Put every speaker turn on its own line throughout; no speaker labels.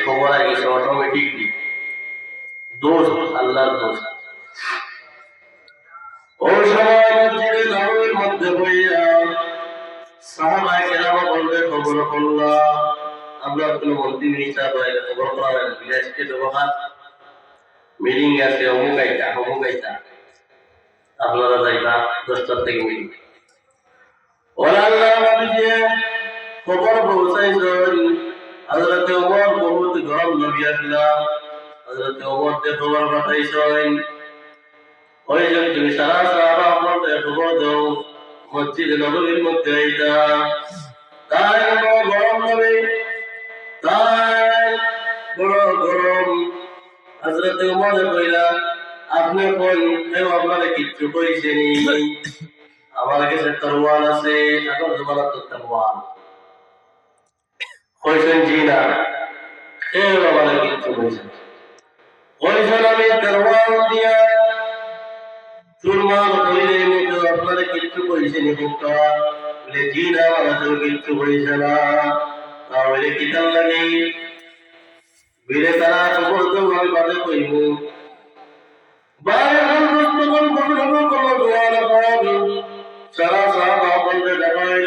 খবর আগে অটোমেটিকলি দোষ আল্লাহর দোষ। ওই সময় মসজিদে নববীর মধ্যে বইয়া সাহাবায়ে কেরাম বলতে খবর করলাম আমরা কোনো মন্ত্রী মিনিস্টার বাইরে খবর করাবেন বিদেশকে ব্যবহার মিটিং আছে অমুক আইতা আপনারা যাইবা 10টার থেকে মিটিং ওরা আল্লাহ নবীজি খবর পৌঁছাইছেন হযরত ওমর বহুত গরম নবী আসলাম হযরত ওমর তে খবর পাঠাইছেন ওই যে তুমি সারা সাহাবা আপনাদের খবর দাও মসজিদে নববীর মধ্যে আইতা তাই গরম নবী তাই বড় গরম হযরত ওমর কইলা আপনি কোন কেউ আপনারে কিচ্ছু কইছেনি আমার কাছে তরোয়াল আছে এখন তোমার তো তরোয়াল কইছেন জি না কেউ আমারে কিচ্ছু কইছেন কইছেন আমি তরোয়াল দিয়া চুরমার কইলে মতো আপনারে কিচ্ছু কইছেনি বুকা বলে জি না আমার তো কিচ্ছু কইছে না তাহলে কি তার লাগে বিরে তারা খবর তো আমি বাদে কইব বাইরে কোন সারা সাহাবা বলতে দেখাইল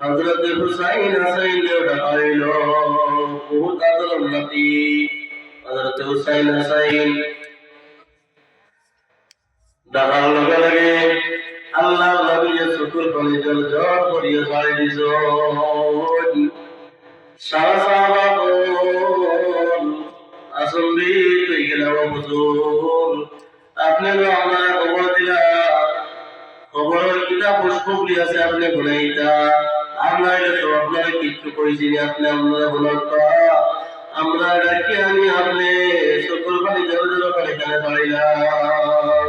হযরত হুসাইন হাসাইন দেখাইল বহুত আদর নবী হযরত হুসাইন হাসাইন দেখার লগে লগে আল্লাহ নবী শুকর করে জল জল করিয়া ছাড়ি দিছ সারা সাহাবা আসম্বি হয়ে গেল হুজুর আপনি আমরা খবর দিলা খবরের কিতাব পুষ্পগুলি আছে আপনি বলাইতা আমরা তো আপনার কিছু কইছি আপনি আমরা বলতা আমরা ডাকি আমি আপনি শুকর পানি জল জল করে কেন পাইলাম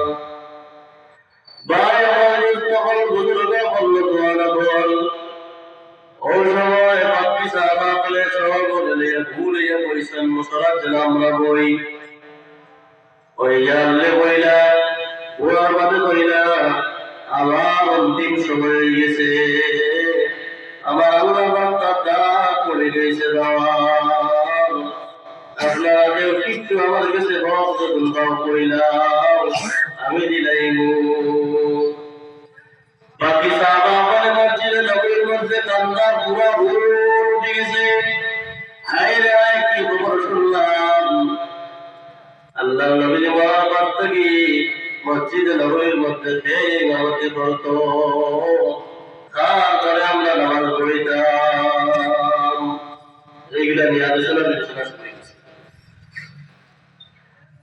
ভাই আমার তখন বুজুর্গ বলল তোরা বল ওই সময় বাকি সাহাবা বলে সব বলে ভুলিয়া পয়সন মুসরা জেলা আমরা বই ওই জানলে বইলা ওরা বাদে কইলা আমার অন্তিম সময় গেছে আমার আল্লাহ বান্দা করে গেছে আপনারা কেউ কিছু আমার কাছে কইলাম আমি দিলাইব বাকি সাহাবা বলে মসজিদে নববীর মধ্যে কান্না পুরা উঠে গেছে হায় রে কি খবর শুনলাম আল্লাহ নবী বরাবর থেকে মসজিদে নববীর মধ্যে নামাজে পড়তো তারপরে আমরা নামাজ পড়িতাম এইগুলা নিয়ে আলোচনা শুরু হয়েছে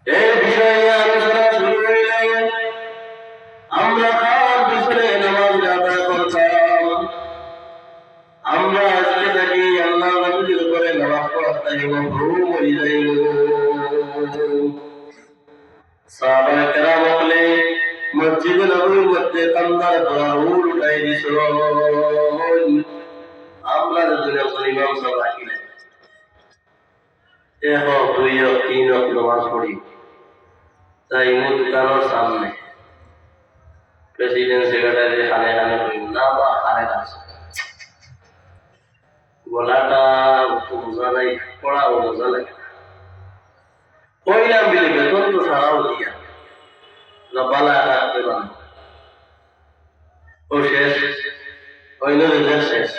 এই বিষয় নিয়ে আলোচনা শুরু হইলে আমরা কার পিছনে নামাজ আদায় করতাম আমরা আজকে থাকি আল্লাহ নবীর উপরে নামাজ পড়তে মহরুম হয়ে যাইব সাহাবায়ে কেরাম বলে মসজিদে নববীর মধ্যে কান্নার পড়া উঠাই দিছ আমরা যদি ইমাম সাহেব রাখি নাই এক দুই তিন নামাজ পড়ি তাই দোকানের সামনে প্রেসিডেন্ট সেক্রেটারি খানে খানে করি না বা খানে আছে গলাটা বোঝা নাই পড়া বোঝা লাগে কইলাম বিলে বেতন তো সারাও দিয়া না বালা রাখতে পারে ও শেষ ওই নদীদের শেষ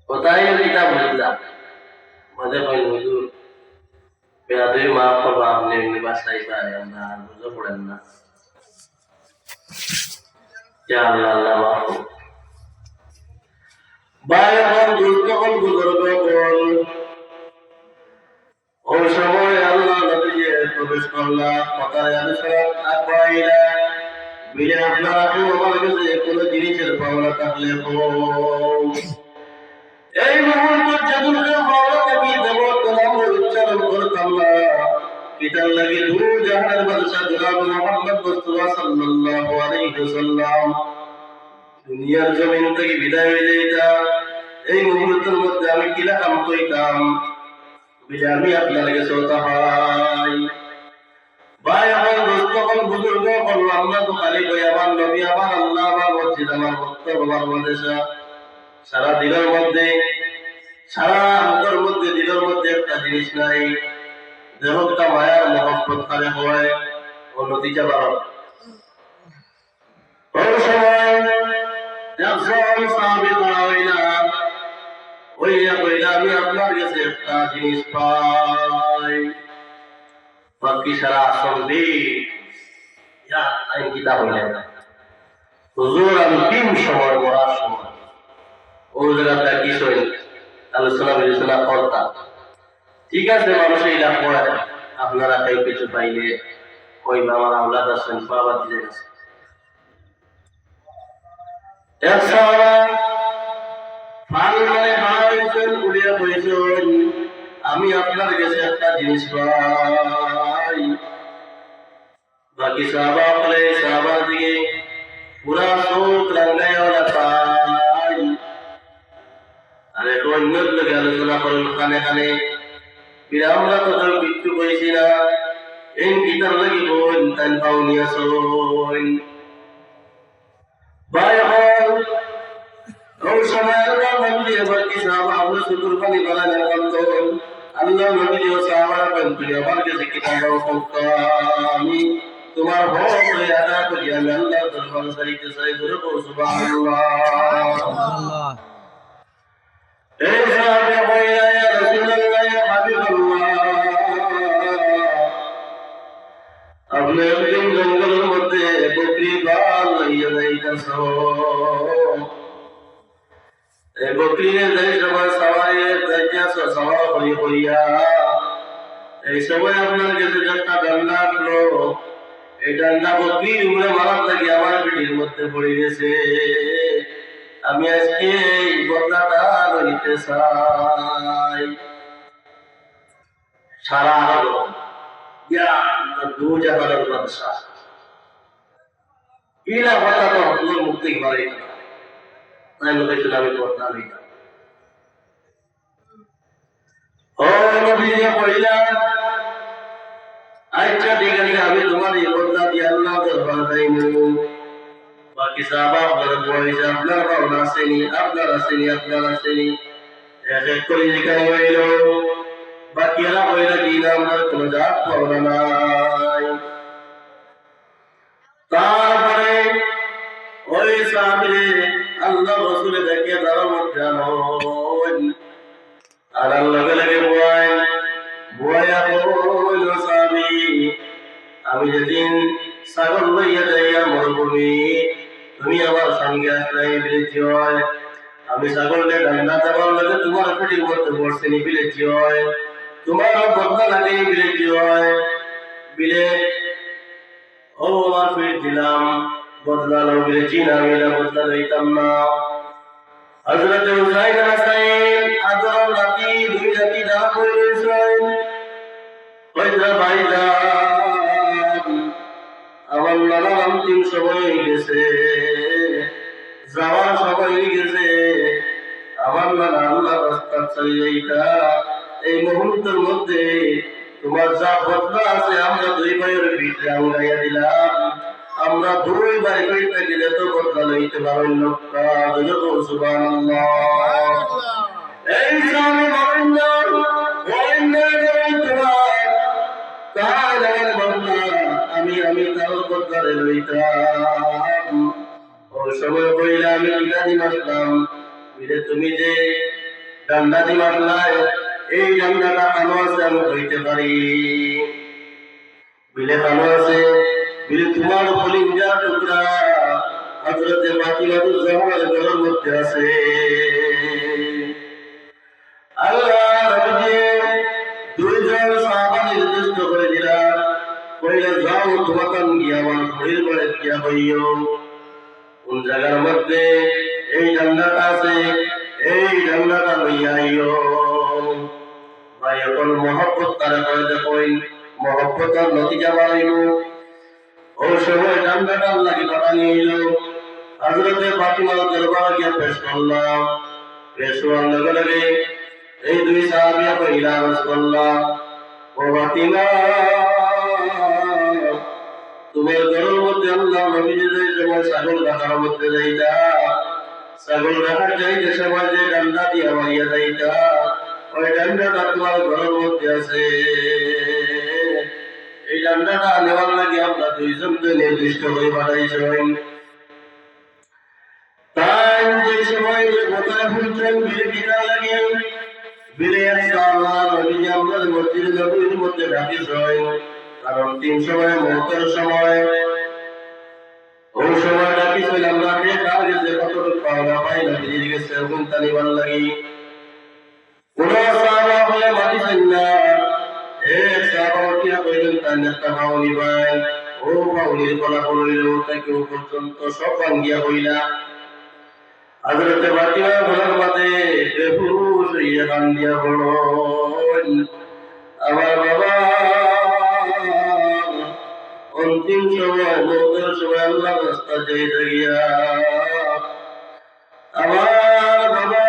কোথায় কিতাব বুঝলাম মাঝে কই হুজুর বেয়াদবি মাফ করবো আপনি এমনি বাসায় পারে আমরা বুঝে পড়েন না আল্লাহ আল্লাহ মাফ করুন ভাই এখন যখন বুজুর্গ বল ওই সময় আল্লাহ নবী প্রবেশ করলাম কথায় আলোচনা আগাইলা বিলে আপনারা কেউ আমার কাছে কোনো জিনিসের পাওনা থাকলে এই মুহূর্তে যেগুলো পাওনা থাকি দেবর নাম উচ্চারণ করতাম না এটার লাগে দু জাহানের বাদশা জনাব মুহাম্মদ মুস্তাফা সাল্লাল্লাহু আলাইহি ওয়াসাল্লাম দুনিয়ার জমিন থেকে বিদায় হয়ে যেতা এই মুহূর্তের মধ্যে আমি কিলা কাম কইতাম আমি আপনার কাছে ভাই আমার দোস্তগণ বুজুর্গ বলল আমরা তো খালি কই আমার নবী আমার আল্লাহ আমার মসজিদ আমার ভক্ত আমার মাদ্রাসা সারা দিনের মধ্যে সারা অন্তর মধ্যে দিলের মধ্যে একটা জিনিস নাই, যেমনটা মায়ার মহব্বত কারে হয় ও নতিজা বারো। ওই সময় একজন সাহাবী দাঁড়া হইলাম, ওইয়া কইলা আমি আপনার কাছে একটা জিনিস পাই। বাকি সারা আসন্দি আইন কিতাব হইলেন না। হুজুর আমি তিন সময় মরার সময় ও জায়গাটা কিছুই আলোচনা বিলোচনা করতাম। ঠিক আছে, মানুষ এইটা পড়ে, আপনারা কেউ কিছু পাইলে ওই আমার আওলাদ আছেন, বাবা দিলেন আছে। আমি আপনার কাছে একটা জিনিস পাই। বাকি সাহাবা বলে সাহাবার দিকে পুরা চোখ রাঙ্গায় ওরা পাই। আর একটু অন্য লোকে আলোচনা করেন খানে খানে, আমরা তো কিচ্ছু কইছি না, এই গীতার লাগি বোন তাই পাওনি আসন ভাই হল। ওই সময় আল্লাহ নবী এবার কি সাহাবা আমরা শুকুর পানি বানায় না বলতেন, আল্লাহ নবী ও সাহাবারা বলতেন আমার কাছে কিতাব আমি তোমার ভয় হয়ে আদা করি, আমি আল্লাহ দরবার সাইতে চাই ধরে সুবহানাল্লাহ। এই সাহাবা বললেন ইয়া রাসূলুল্লাহ ইয়া হাবিবাল্লাহ, আপনি একদিন জঙ্গলের মধ্যে বকরি বাল লইয়া যাইতেছো, এই বকরির যে সময় সবাই যাইতেছো সবার হই হইয়া, এই সময় আপনার কাছে একটা ডান্ডা আসলো, এই ডান্ডা বকরির উপরে মারার লাগি আমার পিঠির মধ্যে পড়ে গেছে। আমি আজকে এই বদলাটা লইতে চাই। সারা আরব দু জাহানের বাদশা ইলা কথা তো হুজুর মুক্তি পারে না, তাই বলেছিল আমি বদলা লইতাম। ও নবী কইলা আচ্ছা ঠিক আছে, আমি তোমার এই বদলা দিয়ে আল্লাহ দরবার যাইমু। বাকি সাহাবা আপনার বয়সে আপনার ভাবনা আসেনি, আপনার আসেনি, আপনার আসেনি, এক এক করে যেখানে হইল। বাকিরা হইলা কি না আমরা কোনো জাত ভাবনা নাই। তারপরে ওই সাহাবীরে আল্লাহ রাসূলে দেখে তার মধ্যে আর আল্লাহ লাগে বয় বয়া বইল সাহাবী, আমি যেদিন ছাগল লইয়া যাইয়া মরুভূমি, তুমি আমার সঙ্গে আসলাই বিলেছি হয়, আমি ছাগলকে ডান্ডা দেওয়ার লাগে তোমার পিঠির মধ্যে বসছেনি বিলেছি হয়, তোমার বদলা লাগে বিলেছি হয়, বিলে ও আমার পিঠ দিলাম, বদলা লো বিলেছি না, আমি বদলা লইতাম না। হযরত হুসাইন হাসাইন আদর রাতি দুই রাতি না করেছেন, কইরা ভাইজান আমার নানার অন্তিম সময় হয়ে গেছে, যাওয়ার সময় হয়ে গেছে, আমার নানা আল্লাহ রাস্তা চাইয়া এই মুহূর্তের মধ্যে তোমার যা বদলা আছে আমরা দুই ভাইয়ের ভিতরে আঙাইয়া দিলাম, আমরা দুই ভাই কইতে গেলে তো বদলা লইতে পারেন লোকটা সুবহানাল্লাহ। এই সামনে মারেন আমি আমি তার বদলারে লইতাম। ওই সময় কইলা আমি ইলাহি মারলাম, তুমি যে ডান্ডাতি মারলাই এই ডান্ডাটা ভালো আছে আমি হইতে পারি, বিলে ভালো আছে, বিলে তোমার কলিজা টুকরা হযরতে ফাতিমাতুজ জাহরার গলার মধ্যে আছে। আল্লাহ নবী দুইজন সাহাবা নির্দিষ্ট করে দিলেন, কইলেন যাও তোমাকে গিয়ে আমার ঘরের বাড়ি গিয়া হইও, কোন জায়গার মধ্যে এই ডান্ডাটা আছে এই ডান্ডাটা লইয়া আইও। ভাই এখন মহব্বত তারা করে দেখুন, মহব্বতের নতিজা বাড়াইল। ওই সময় ডান্ডাটা লাগি বাড়ানি হইল, হযরতে ফাতিমার দরবারে গিয়ে পেশ করলাম, পেশ হওয়ার লগে লগে এই দুই সাহাবিয়া কইলা রাসূলুল্লাহ ও ফাতিমা তোমার ঘরের মধ্যে আল্লাহ নবী যে সময় ছাগল রাখার মধ্যে যাইতা, ছাগল রাখার যাইতে সময় যে ডান্ডা দিয়া মারিয়া যাইতা ওই ডান্ডাটা তোমার ঘরের মধ্যে আছে। এই ডান্ডাটা নেওয়ার লাগে আমরা দুইজনকে নির্দিষ্ট করে পাঠাইছেন। তাই যে সময় যে কথা শুনছেন বিলে কিনা লাগে বিলে একটা আল্লাহ নবী আমরা মসজিদে নবীর মধ্যে ডাকিস হয়। কারণ 3 সময় মুহূর্তের সময় ওই সময় ডাকিছিল আমরা কার গেছে কতটুকু পাওয়া পাই না দিয়ে গেছে ওখান তালিবান লাগি কোন সাহাবা বলে মাতিছেন না। সাহাবা উঠিয়া কইলেন তার একটা ভাউনি ভাই ও ভাউনির ফলাফল হইল তাকে পর্যন্ত সব ভাঙ্গিয়া হইলা। হযরতে ফাতিমা বলার মাঝে বেহুশ হইয়া কান্দিয়া বলেন আমার বাবা অন্তিম সময় মৌতের সময় আল্লাহ রাস্তা যেতে গিয়া আমার বাবা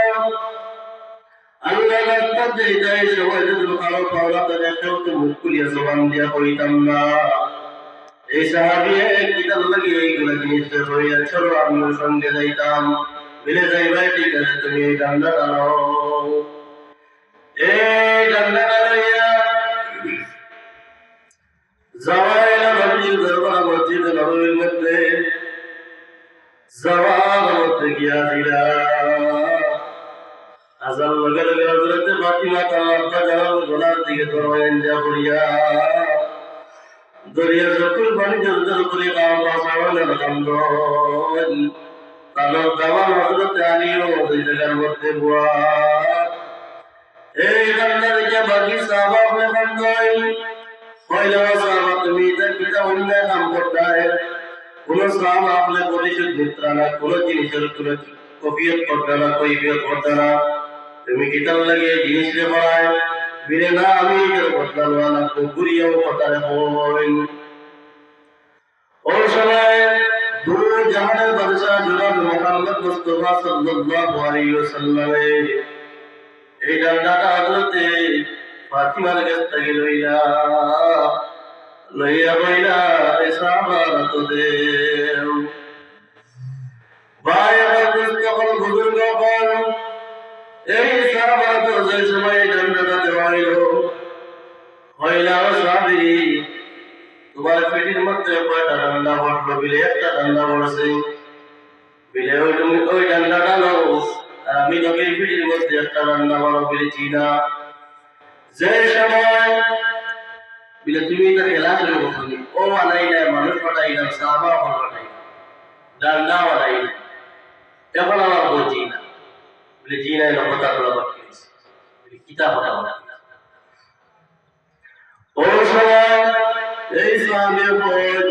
আল্লাহ রাস্তা যেতে সময় যদি কারো পাওয়া তার একটাও তো মুখ খুলিয়া জবান দিয়া কইতাম না। এই সাহাবী কিতাব লাগিয়ে এইগুলা জিনিস হইয়া চলো আমিও সঙ্গে যাইতাম। মিলে যাইবাই ঠিক আছে তুমি এই ডান্ডাটা নাও। এই ডান্ডাটা লইয়া যাওয়াইলা নবীর দরবারে মসজিদে নববীর মধ্যে যাওয়ার মধ্যে গিয়া দিলা আজান লগে লগে হযরতে ফাতিমা তার আব্বা জানাল গলার দিকে দরওয়ান যা পড়িয়া দরিয়া চকুর পানি জোর করে বাবা সাওয়ালের কান্দন তার দাওয়ান হযরতে আলীও ওই জায়গার মধ্যে বুয়া এই কান্না দেখে বাকি সাহাবা আপনি কান্দাই পয়লা সাহাবা তুমি তার পিতা অন্যায় কাম করতায় কোন সাহাবা আপনি পরিশুদ্ধ মিত্রা না কোন জিনিসের কোনো কফিয়ত করতে না কৈফিয়ত করতে না তুমি কিতাব লাগিয়ে জিনিসে বাড়ায় বিরে না আমি এর বদলা না ঘুরিয়েও কথা বলেন। ওই সময় দু জাহানের বাদশাহ জনাব মুহাম্মদ মুস্তাফা সাল্লাল্লাহু আলাইহি ওয়াসাল্লাম এই ডান্ডাটা হযরতে ফাতিমার কাছ থেকে লইয়া কইলা এই সাহাবারা তো দেও ভাই আমার যখন বুজুর্গ হন এই সাহাবারা তো যে সময় ডান্ডাটা দেওয়া হইলা সাহাবী তোমার পেটের মধ্যে কয়টা ডান্ডা পড়লো বিলে একটা ডান্ডা পড়ছে বিলে ওই ডান্ডাটা নাও আমি নবীর পেটের মধ্যে একটা ডান্ডা বড় বলেছি না যে সময় বিলে তুমি এটা খেলা করে বসনি ও আনাই না মানুষ পাঠাই না সাহাবা পাঠাই ডান্ডা বানাই না এখন আমার বলছি না বলে জি না কথা তোলা বাকি কিতাব হটা বানাই ওই সময় এই সাহাবী বলেন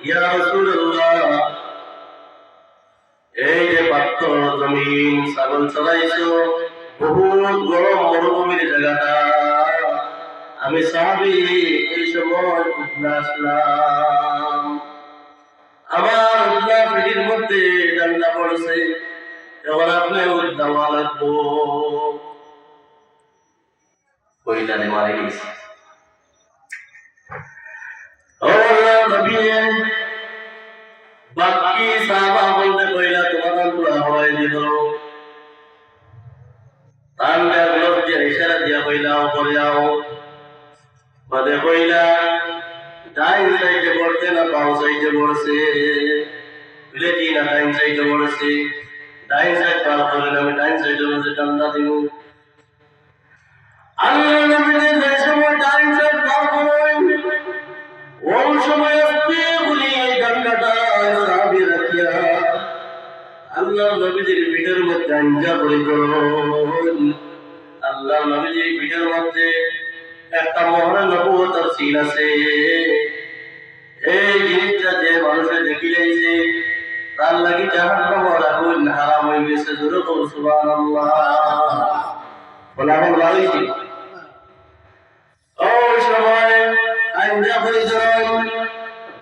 ইয়া রাসূলুল্লাহ এই যে পাথর জমিন ছাগল চড়াইছো বহুত গরম মরুভূমির জায়গাটা আমি সাহাবী এই সময় উঠলা আসলাম আমার উঠলা পেটের মধ্যে ডান্ডা পড়ছে এবার আপনি উঠদাওয়া লাগবো কইলানে মারে গেছে বাকি সাহাবা বলতে কইলা তোমার পুরা হওয়াই দিল তাহলে লোককে ইশারা দিয়া কইলা উপরে যাও বাদে কইলা ডাইন সাইডে পড়ছে না বাম সাইডে পড়ছে বলে কি না ডাইন সাইডে পড়ছে ডাইন সাইড পার করে আমি ডাইন সাইডে মধ্যে ডান্ডা দিব আল্লাহ নবী যে সময় ডাইন সাইড পার করেন ওই সময় ডান্ডাটা সাহাবী রাখিয়া আল্লাহ নবীজির পিঠের মধ্যে আঞ্জা পড়ে করুন আল্লাহ নবীজির পিঠের মধ্যে একটা মহান নবুয়তের সিল আছে এই জিনিসটা যে মানুষে দেখি যাইছে তার লাগি জাহান্নামের আগুন হারাম হয়ে গেছে জোরে বল সুবহানাল্লাহ বলা হল লাইছি ওই সময় আঞ্জা পড়ে যায়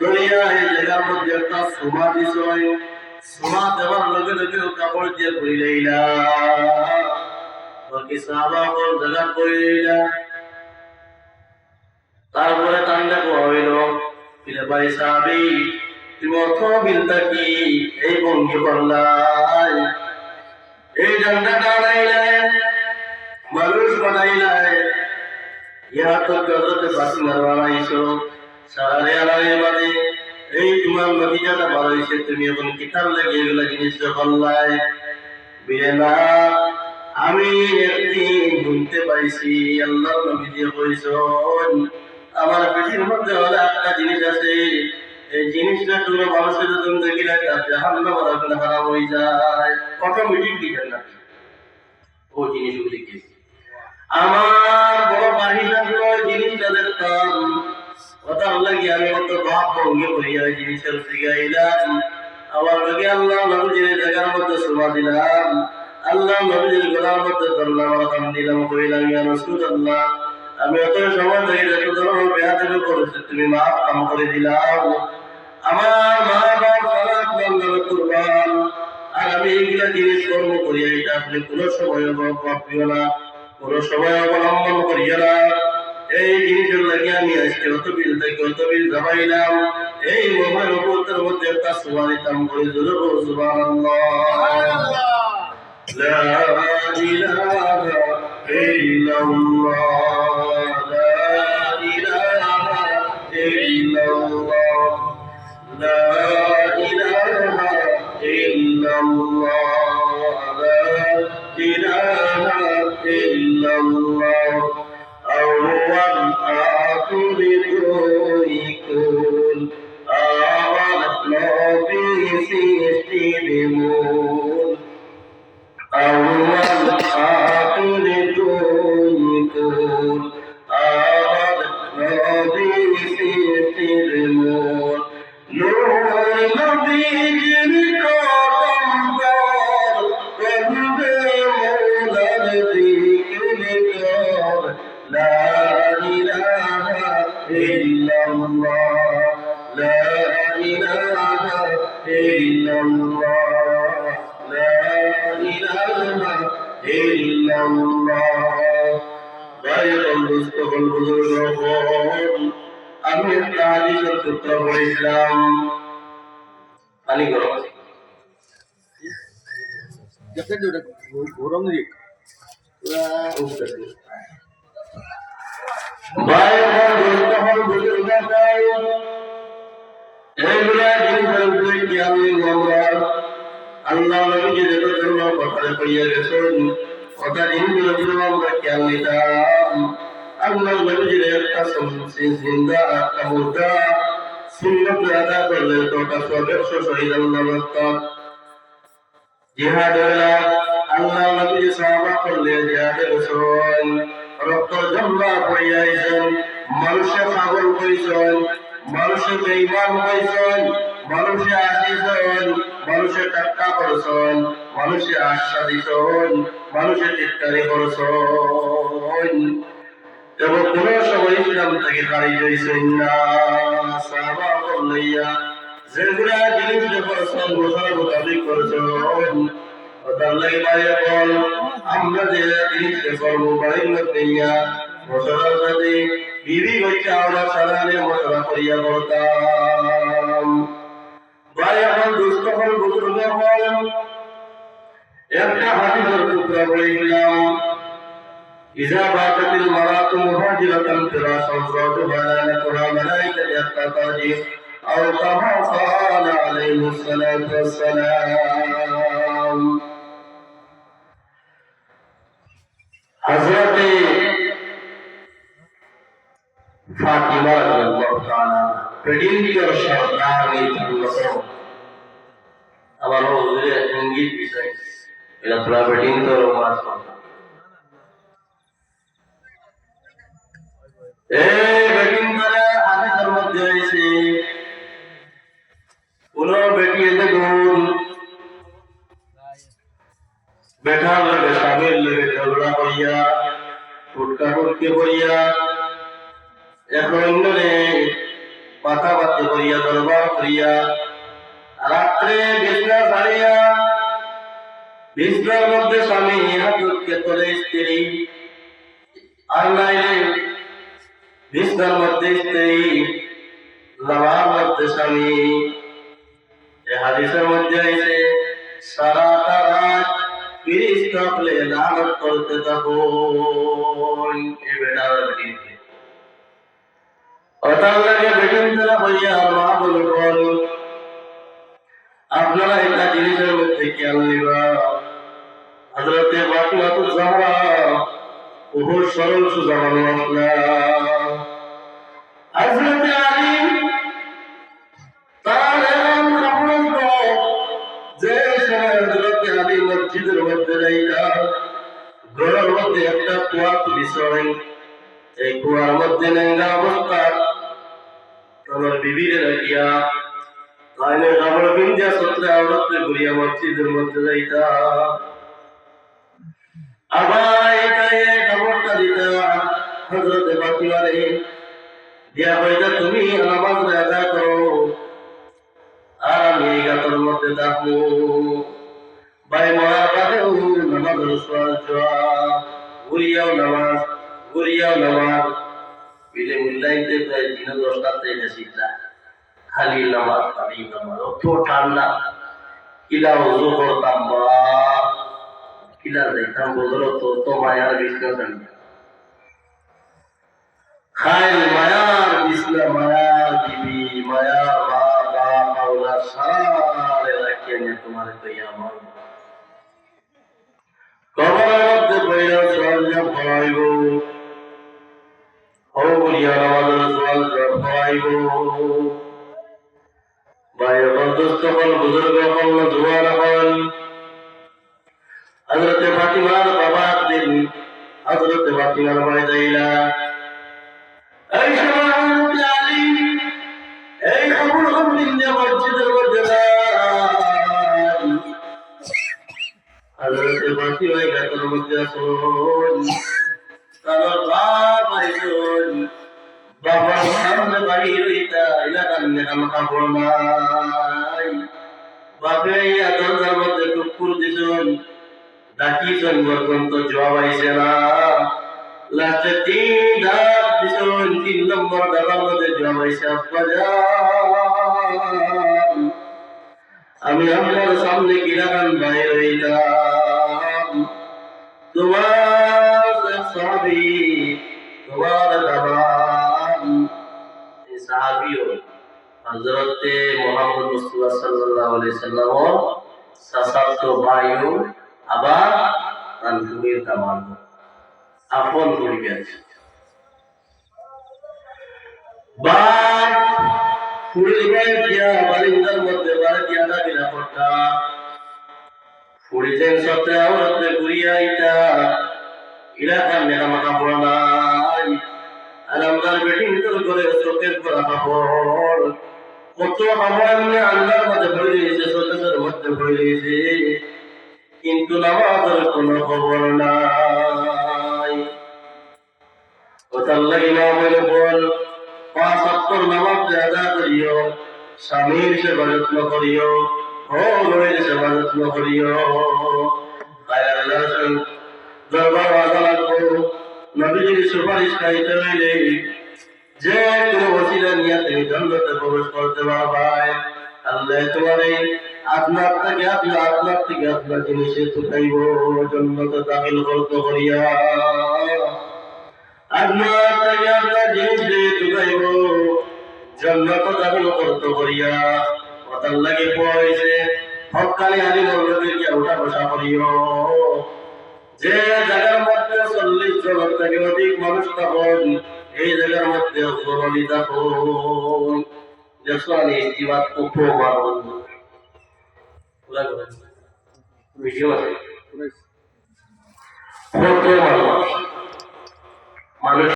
দুনিয়া এই জায়গার মধ্যে একটা সুমা দিছয় সুমা দেওয়ার লগে লগে কাপড় দিয়ে কইলাইলা বাকি সাহাবা কোন জায়গা কইলাইলা তারপরে তান্ডা কইল ফিরে ভাই সাহাবী তুমি অর্থ বিলতা কি এই ভঙ্গি করলাই এই জান্নাত বানাইলেন, মানুষ বানাইলেন, ইহা তো হযরত ফাতিমা বানাইছো, সারারে আলাইহি বাদে এই তোমার নবীজাটা বানাইছে, তুমি এখন কিতাব লাগে এগুলা জিনিস বললাই বিনা। আমি একদিন শুনতে পাইছি আল্লাহ নবী দিয়ে কইছেন, আমার পেটের মধ্যে হলো একটা জিনিস আছে, এই জিনিসটা কোনো মানুষের যদি দেখিলে তার জাহান্নাম রাখলে হারাম হয়ে যায়, অটোমেটিকলি জান্নাত। ও জিনিসগুলি কি? আমার বড় বাহিনী জিনিসটা দেখতাম, ওটার লাগে আমি অত ভাব ভঙ্গি করিয়া জিনিসের শিখাইলাম। আমার লগে আল্লাহ নবীর জায়গার মধ্যে শোভা দিলাম, আল্লাহ নবীর গলার মধ্যে ধরলাম, আলহামদুলিল্লাহ কইলাম, ইয়া রাসূলুল্লাহ, আমি অত সময় থেকে যত ধরনের বেয়াদবি করেছি তুমি মাফ কাম করে দিলাম। আমার মা বাবা সালাত বন্ধ করবান, আর আমি এইগুলা জিনিস কর্ম করিয়া এটা আপনি কোনো সময় ভাবিও না, কোনো সময় অবলম্বন করিয়া না। এই জিনিসের লাগে আমি আজকে অত বিল থেকে অত বিল জমাইলাম, এই মোবাইল উপরের মধ্যে একটা সুবহান দিতাম করে জোরে বলো সুবহানাল্লাহ। লা ইলাহা ইল্লাল্লাহ, লা ইলাহা ইল্লাল্লাহ, লা ইলাহা ইল্লাল্লাহ, লা ইলাহা ইল্লাল্লাহ। أول آخر کوئی کون آمد نبی سৃষ্টির মূল أول آخر کوئی کون آمد نبی সৃষ্টির মূল নূর নবীর কদম কদমে মৌলার জিকির কর লা ইলাহা ইল্লাল্লাহ, লা ইলাহা ইল্লাল্লাহ, লা ইলাহা ইল্লাল্লাহ। ভাইয়ের দোস্ত বুজুর্গগণ, আমি একটা হাদিসের টুকরা পড়েছিলাম, পানি গরম আছে গরম দিক ভাইয়ের দোস্ত বুজুর্গগণ, এইগুলা জিনিসের উপরে কি আমি আমরা আল্লাহ নবীজি যত ধর্ম কথা কইয়া গেছেন, কথা জিনিসগুলো যদি আমরা খেয়াল নিতাম, আল্লাহ নবীজির একটা জিন্দা একটা মুর্দা সুন্নত আদা করলে তো ওটা 100 শহীদ আল্লাহ রাস্তায় জিহাদ হইলা, আল্লাহ নবীজি সাহাবা করলে জিহাদের রসুল রক্ত জম্বা পড়িয়াছেন, মানুষে পাগল কইছেন, মানুষে বেঈমান কইছেন, মানুষে আসিছেন, মানুষে টাক্কা করছেন, মানুষে আশা দিছেন, মানুষে টিটকারি করছেন, এবং কোন সময় ইসলাম থেকে খারিজ হইছেন না। সাহাবা বললেইয়া যেগুলা জিনিস করছেন বোঝার মোতাবিক করছেন, ওটার লাগে বাইরে বল আমরা যে জিনিস করবো বাড়ির মধ্যে ইয়া মশলার সাথে বিবি হচ্ছে আমরা সারানে মশলা করিয়া করতাম। ভাই এখন দুষ্ট হল বুজুর্গ হল, একটা হাদিসের টুকরা বলেছিলাম, إذا باتت المرأة مهاجرة فراشا زوجها لعنتها ملائكة التقاضي أو كما قال عليه الصلاة والسلام। حضرت ফাতিমা রাদিয়াল্লাহু তাআলা প্রেডিক্টর সরকারি আল্লাহ আমার হুজুরে ইঙ্গিত বিষয় এটা পুরা প্রেডিক্টর ওয়াজ করতে এই প্রেডিক্টরে হাদিসের মধ্যে আছে কোন বেটি এতে গুণ বেটার লাগে স্বামীর লাগে ঝগড়া করিয়া ফুটকা ফুটকে করিয়া এখন মাথা বাতি করিয়া দরবার করিয়া রাত্রে বিছনা ছাড়িয়া বিছনার মধ্যে স্বামী হাতকে তোলে স্ত্রী, আর নাইলে বিছনার মধ্যে স্ত্রী নামার মধ্যে স্বামী। এই হাদিসের মধ্যে আছে সারাটা রাত পিড়ি থাকলে লানত করতে থাকো। এই বেটা বেটি অতাল লাগে বেটিন তারা হইয়া মা বলে বল আপনারা একটা জিনিসের মধ্যে খেয়াল নিবা। হযরতে ফাতিমাতুজ জাহরা বহু সরল সোজা মানুষ না। হযরতে আলী তার এমন কাপড় যে সময় হযরতে আলী মসজিদের মধ্যে যাইতা ঘরের মধ্যে একটা কুয়া বিষয়, এই কুয়ার মধ্যে নেঙ্গা অবস্থা আমার বিবিরে রাখিয়া তাইলে কাপড় পিন্দিয়া সত্রে আওরাতে ঘুরিয়া মসজিদের মধ্যে যাইতা। আবার এটাই খবরটা দিতা হযরতে ফাতিমারে দিয়া কইতা তুমি নামাজ আদা করো আর আমি এই গাতের মধ্যে থাকবো। ভাই মরার বাদেও নামাজ রসুল ঘুরিয়াও নামাজ বিলে মূল্যায়িতে প্রায় দিন 10টা থেকে শিখলা খালি নামাজ অত ঠান্ডা কিলা উজু করতাম বা কিলা দেখতাম বদল তো মায়ার বিষ্ণু খাইল মায়ার বিষ্ণু মায়ার দিবি মায়ার বাবা পাওলা সারে রাখিয়ে নিয়ে তোমার তৈয়া আমার কবরের মধ্যে বইয়া সরঞ্জাম ফলাইব ও বলিয়া আমাদের সরঞ্জাম ফলাইব। ভাই বন্ধুস্থ হল বুজুর্গ হল জোয়ান হল হযরতে ফাতিমার বাবা দিন হযরতে ফাতিমার বাড়ি যাইলা এই সময় হযরতে আলী এই খবর দিন যে মসজিদের মধ্যে হযরতে ফাতিমা গাতের মধ্যে আসুন তার বাপ আইসুন বাবার সামনে বাড়ি রইতা এলাকার নেকাম কাপড় নাই বাপে দরজার মধ্যে টুকুর দিছুন ডাকিছুন পর্যন্ত জবাব আইছে না। লাস্টে 3 ধাপ দিছুন 3 নম্বর ধাপের মধ্যে জবাব আইছে আব্বা যান আমি আপনার সামনে কিরাকান বাইর হইলাম তোমার সাহাবী তোমার দামান এই সাহাবীও হযরতে মুহাম্মদ মুস্তাফা সাল্লাল্লাহু আলাইহি সাল্লাম সাসাতো ভাইও আবার তানভীর দামান আপন করিবেন বাপ ফুড়িবে দিয়া বালিন্দার মধ্যে বাড়ি দিয়া দাবিনা পড়তা ফুড়িছেন সত্রে আওরাতে ঘুরিয়া আইতা ইলাকার নেকামা কাপড় নাই আর আমার বেটি ভিতর করে চোখের পরা কাপড় কত কাপড় এমনি আন্দার মধ্যে ভরে দিয়েছে চোখের মধ্যে ভরে দিয়েছে কিন্তু নামাজের কোনো খবর নাই। কোথার লাগি না বলে বল 5 ওয়াক্ত নামাজ আদা করিও স্বামীর সেবা যত্ন করিও ও রয়ের সেবা যত্ন করিও দরবার আদালত নবীজির সুপারিশ খাইতে হইলে যে কোনো ওসিলা নিয়ে তুমি জান্নাতে প্রবেশ করতে পারবাই। আল্লাহ তোমারে আপনার থেকে আপনার জিনিসে চুকাইব জান্নাতে দাখিল করতে করিয়া আপনার থেকে আপনার জিনিসে চুকাইব জান্নাতে দাখিল করতে করিয়া কথার লাগে পড়েছে হকালে আলী বলতে উঠা বসা করিও যে জায়গার মধ্যে 40 জন থেকে অধিক মানুষ থাকুন এই জায়গার মধ্যে জরুরি থাকুন যেসনে ইস্তিমাত উপো মানুষ ভিডিও আছে কত মানুষ